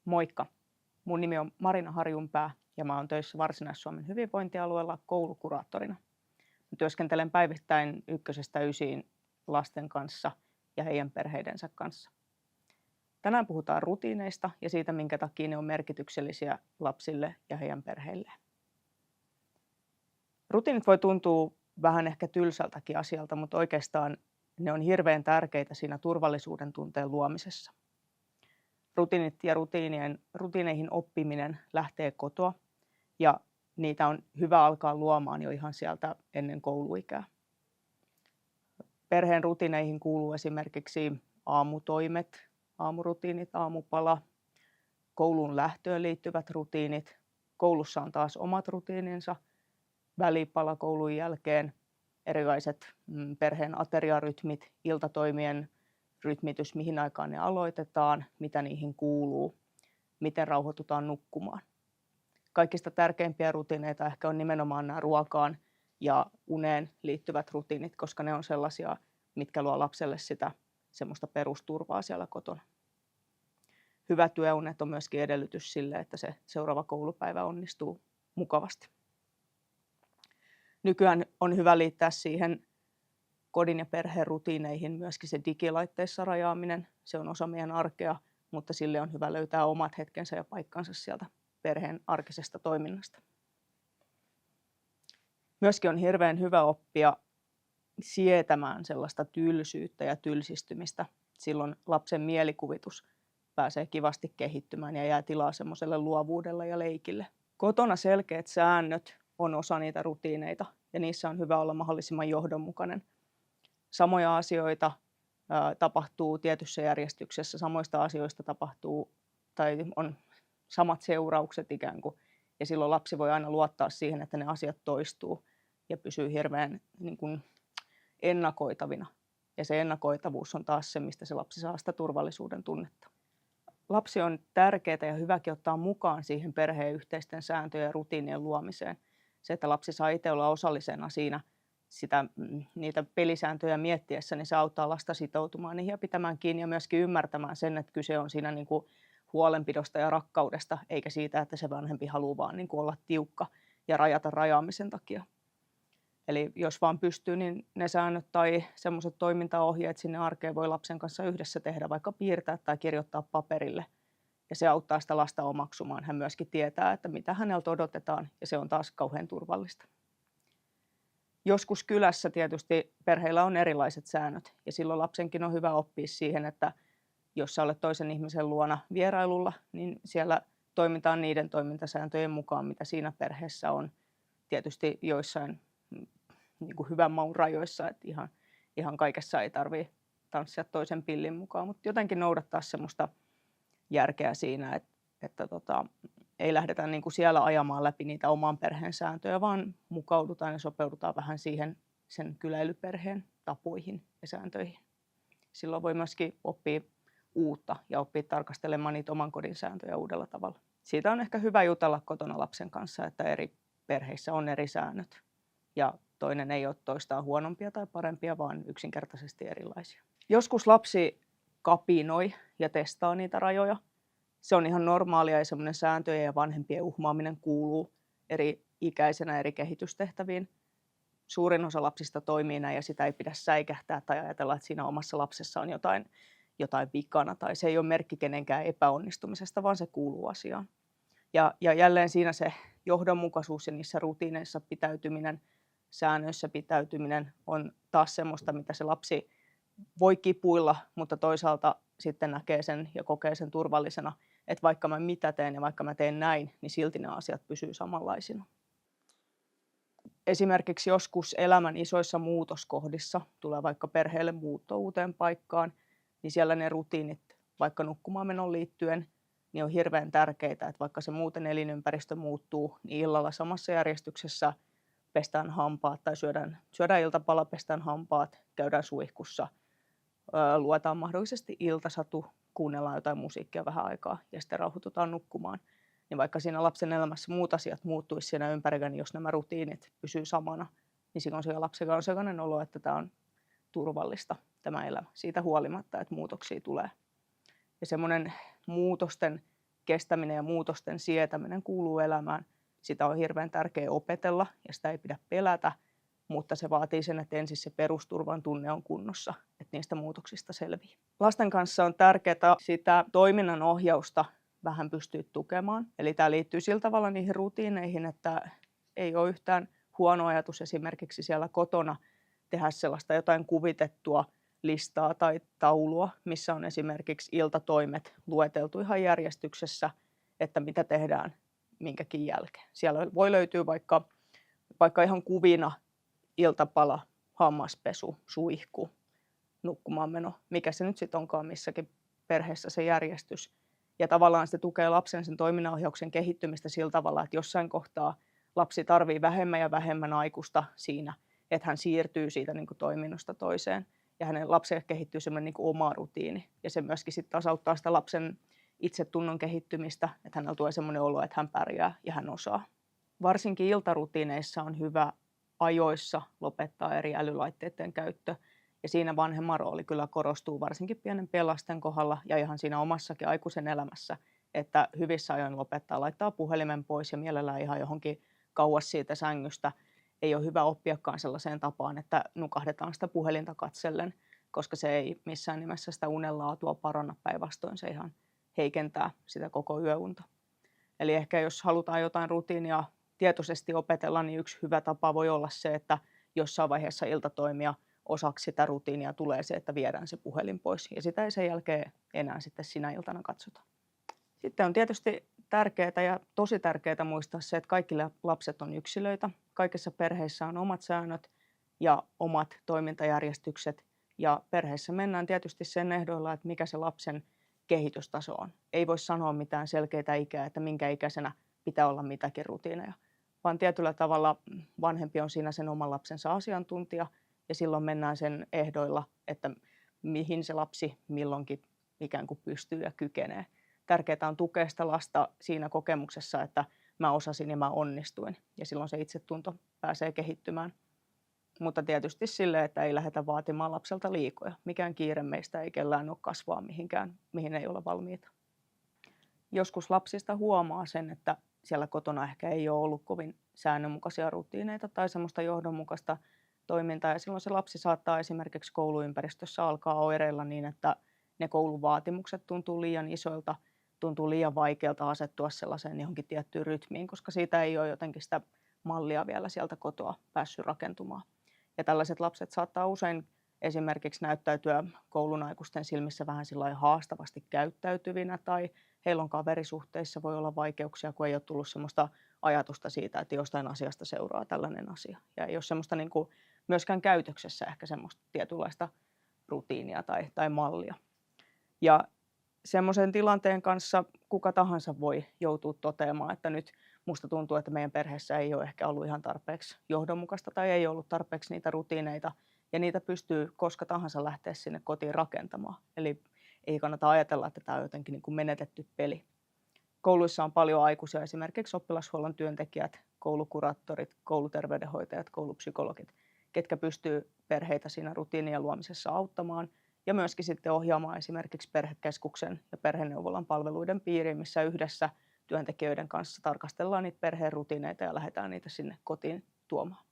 Moikka! Mun nimi on Marina Harjunpää ja mä oon töissä Varsinais-Suomen hyvinvointialueella koulukuraattorina. Mä työskentelen päivittäin 1–9 lasten kanssa ja heidän perheidensä kanssa. Tänään puhutaan rutiineista ja siitä, minkä takia ne on merkityksellisiä lapsille ja heidän perheilleen. Rutiinit voi tuntua vähän ehkä tylsältäkin asialta, mutta oikeastaan ne on hirveän tärkeitä siinä turvallisuuden tunteen luomisessa. Rutiinit ja rutiineihin oppiminen lähtee kotoa ja niitä on hyvä alkaa luomaan jo ihan sieltä ennen kouluikää. Perheen rutiineihin kuuluu esimerkiksi aamutoimet, aamurutiinit, aamupala, kouluun lähtöön liittyvät rutiinit. Koulussa on taas omat rutiininsa, välipala koulun jälkeen, erilaiset perheen ateriarytmit, iltatoimien rytmitys, mihin aikaan ne aloitetaan, mitä niihin kuuluu, miten rauhoitutaan nukkumaan. Kaikista tärkeimpiä rutiineita ehkä on nimenomaan nämä ruokaan ja uneen liittyvät rutiinit, koska ne on sellaisia, mitkä luo lapselle sitä semmoista perusturvaa siellä kotona. Hyvät yöunet on myöskin edellytys sille, että se seuraava koulupäivä onnistuu mukavasti. Nykyään on hyvä liittää siihen kodin ja perheen rutiineihin myöskin se digilaitteissa rajaaminen. Se on osa meidän arkea, mutta sille on hyvä löytää omat hetkensä ja paikkansa sieltä perheen arkisesta toiminnasta. Myöskin on hirveän hyvä oppia sietämään sellaista tylsyyttä ja tylsistymistä. Silloin lapsen mielikuvitus pääsee kivasti kehittymään ja jää tilaa semmoiselle luovuudelle ja leikille. Kotona selkeät säännöt on osa niitä rutiineita ja niissä on hyvä olla mahdollisimman johdonmukainen. Samoja asioita tapahtuu tietyssä järjestyksessä, samoista asioista tapahtuu tai on samat seuraukset ikään kuin. Ja silloin lapsi voi aina luottaa siihen, että ne asiat toistuu ja pysyy hirveän ennakoitavina. Ja se ennakoitavuus on taas se, mistä se lapsi saa sitä turvallisuuden tunnetta. Lapsi on tärkeää ja hyväkin ottaa mukaan siihen perheen yhteisten sääntöjen ja rutiinien luomiseen. Se, että lapsi saa itse olla osallisena siinä niitä pelisääntöjä miettiessä, niin se auttaa lasta sitoutumaan niihin ja pitämään kiinni ja myöskin ymmärtämään sen, että kyse on siinä huolenpidosta ja rakkaudesta, eikä siitä, että se vanhempi haluaa vaan olla tiukka ja rajata rajaamisen takia. Eli jos vaan pystyy, niin ne säännöt tai semmoiset toimintaohjeet sinne arkeen voi lapsen kanssa yhdessä tehdä, vaikka piirtää tai kirjoittaa paperille. Ja se auttaa sitä lasta omaksumaan. Hän myöskin tietää, että mitä häneltä odotetaan, ja se on taas kauhean turvallista. Joskus kylässä tietysti perheillä on erilaiset säännöt, ja silloin lapsenkin on hyvä oppia siihen, että jos sä olet toisen ihmisen luona vierailulla, niin siellä toimitaan niiden toimintasääntöjen mukaan, mitä siinä perheessä on. Tietysti joissain hyvän maun rajoissa, että ihan kaikessa ei tarvitse tanssia toisen pillin mukaan, mutta jotenkin noudattaa semmoista järkeä siinä, että ei lähdetä siellä ajamaan läpi niitä oman perheen sääntöjä, vaan mukaudutaan ja sopeudutaan vähän siihen sen kyläilyperheen tapoihin ja sääntöihin. Silloin voi myöskin oppia uutta ja oppia tarkastelemaan niitä oman kodin sääntöjä uudella tavalla. Siitä on ehkä hyvä jutella kotona lapsen kanssa, että eri perheissä on eri säännöt ja toinen ei ole toistaan huonompia tai parempia, vaan yksinkertaisesti erilaisia. Joskus lapsi kapinoi ja testaa niitä rajoja. Se on ihan normaalia ja semmoinen sääntöjen ja vanhempien uhmaaminen kuuluu eri ikäisenä eri kehitystehtäviin. Suurin osa lapsista toimii näin ja sitä ei pidä säikähtää tai ajatella, että siinä omassa lapsessa on jotain vikana tai se ei ole merkki kenenkään epäonnistumisesta, vaan se kuuluu asiaan. Ja jälleen siinä se johdonmukaisuus ja niissä rutiineissa pitäytyminen, säännöissä pitäytyminen on taas semmoista, mitä se lapsi voi kipuilla, mutta toisaalta sitten näkee sen ja kokee sen turvallisena, että vaikka mä mitä teen ja vaikka mä teen näin, niin silti nämä asiat pysyy samanlaisina. Esimerkiksi joskus elämän isoissa muutoskohdissa tulee vaikka perheelle muutto uuteen paikkaan, niin siellä ne rutiinit, vaikka nukkumaan menon liittyen, niin on hirveän tärkeitä, että vaikka se muuten elinympäristö muuttuu, niin illalla samassa järjestyksessä pestään hampaat tai syödään iltapala, pestään hampaat, käydään suihkussa, luetaan mahdollisesti iltasatu, kuunnellaan jotain musiikkia vähän aikaa ja sitten rauhoitutaan nukkumaan. Niin vaikka siinä lapsen elämässä muut asiat muuttuisi siinä ympärillä, niin jos nämä rutiinit pysyy samana, niin silloin siellä lapsella on sellainen olo, että tämä on turvallista tämä elämä siitä huolimatta, että muutoksia tulee. Ja semmoinen muutosten kestäminen ja muutosten sietäminen kuuluu elämään. Sitä on hirveän tärkeää opetella ja sitä ei pidä pelätä, mutta se vaatii sen, että ensin se perusturvan tunne on kunnossa, että niistä muutoksista selviää. Lasten kanssa on tärkeää sitä toiminnan ohjausta vähän pystyä tukemaan. Eli tämä liittyy sillä tavalla niihin rutiineihin, että ei ole yhtään huono ajatus esimerkiksi siellä kotona tehdä sellaista jotain kuvitettua listaa tai taulua, missä on esimerkiksi iltatoimet lueteltu ihan järjestyksessä, että mitä tehdään minkäkin jälkeen. Siellä voi löytyä vaikka ihan kuvina iltapala, hammaspesu, suihku, nukkumaanmeno, mikä se nyt sitten onkaan missäkin perheessä se järjestys. Ja tavallaan se tukee lapsen sen toiminnanohjauksen kehittymistä sillä tavalla, että jossain kohtaa lapsi tarvitsee vähemmän ja vähemmän aikuista siinä, että hän siirtyy siitä niin kuin toiminnosta toiseen. Ja hänen lapselle kehittyy semmoinen niin kuin oma rutiini. Ja se myöskin sitten tasauttaa sitä lapsen itsetunnon kehittymistä, että hänellä tulee semmoinen olo, että hän pärjää ja hän osaa. Varsinkin iltarutiineissa on hyvä ajoissa lopettaa eri älylaitteiden käyttö. Ja siinä vanhemman rooli kyllä korostuu varsinkin pienen lasten kohdalla ja ihan siinä omassakin aikuisen elämässä, että hyvissä ajoin lopettaa, laittaa puhelimen pois ja mielellään ihan johonkin kauas siitä sängystä. Ei ole hyvä oppiakaan sellaiseen tapaan, että nukahdetaan sitä puhelinta katsellen, koska se ei missään nimessä sitä unenlaatua paranna, päinvastoin se ihan heikentää sitä koko yöunta. Eli ehkä jos halutaan jotain rutiinia tietoisesti opetella, niin yksi hyvä tapa voi olla se, että jossain vaiheessa iltatoimia osaksi sitä rutiinia tulee se, että viedään se puhelin pois ja sitä ei sen jälkeen enää sitten sinä iltana katsota. Sitten on tietysti tärkeää ja tosi tärkeää muistaa se, että kaikki lapset on yksilöitä. Kaikissa perheissä on omat säännöt ja omat toimintajärjestykset ja perheissä mennään tietysti sen ehdoilla, että mikä se lapsen kehitystaso on. Ei voi sanoa mitään selkeää ikää, että minkä ikäisenä pitää olla mitäkin rutiineja, vaan tietyllä tavalla vanhempi on siinä sen oman lapsensa asiantuntija ja silloin mennään sen ehdoilla, että mihin se lapsi milloinkin ikään kuin pystyy ja kykenee. Tärkeää on tukea sitä lasta siinä kokemuksessa, että mä osasin ja mä onnistuin ja silloin se itsetunto pääsee kehittymään. Mutta tietysti silleen, että ei lähdetä vaatimaan lapselta liikoja. Mikään kiire meistä ei kellään ole kasvaa mihinkään, mihin ei ole valmiita. Joskus lapsista huomaa sen, että siellä kotona ehkä ei ole ollut kovin säännönmukaisia rutiineita tai semmoista johdonmukaista toimintaa. Ja silloin se lapsi saattaa esimerkiksi kouluympäristössä alkaa oireilla niin, että ne kouluvaatimukset tuntuu liian isoilta, tuntuu liian vaikealta asettua sellaiseen johonkin tiettyyn rytmiin, koska siitä ei ole jotenkin sitä mallia vielä sieltä kotoa päässyt rakentumaan. Ja tällaiset lapset saattaa usein esimerkiksi näyttäytyä koulun aikuisten silmissä vähän haastavasti käyttäytyvinä tai heillä on kaverisuhteissa voi olla vaikeuksia, kun ei ole tullut sellaista ajatusta siitä, että jostain asiasta seuraa tällainen asia. Ja ei ole semmoista niin kuin myöskään käytöksessä ehkä semmoista tietynlaista rutiinia tai mallia. Ja semmoisen tilanteen kanssa kuka tahansa voi joutua toteamaan, että nyt musta tuntuu, että meidän perheessä ei ole ehkä ollut ihan tarpeeksi johdonmukaista tai ei ollut tarpeeksi niitä rutiineita ja niitä pystyy koska tahansa lähteä sinne kotiin rakentamaan. Eli ei kannata ajatella, että tämä on jotenkin niin kuin menetetty peli. Kouluissa on paljon aikuisia, esimerkiksi oppilashuollon työntekijät, koulukuraattorit, kouluterveydenhoitajat, koulupsykologit, ketkä pystyy perheitä siinä rutiinien luomisessa auttamaan ja myöskin sitten ohjaamaan esimerkiksi perhekeskuksen ja perheneuvolan palveluiden piiriin, missä yhdessä työntekijöiden kanssa tarkastellaan niitä perheen rutiineita ja lähdetään niitä sinne kotiin tuomaan.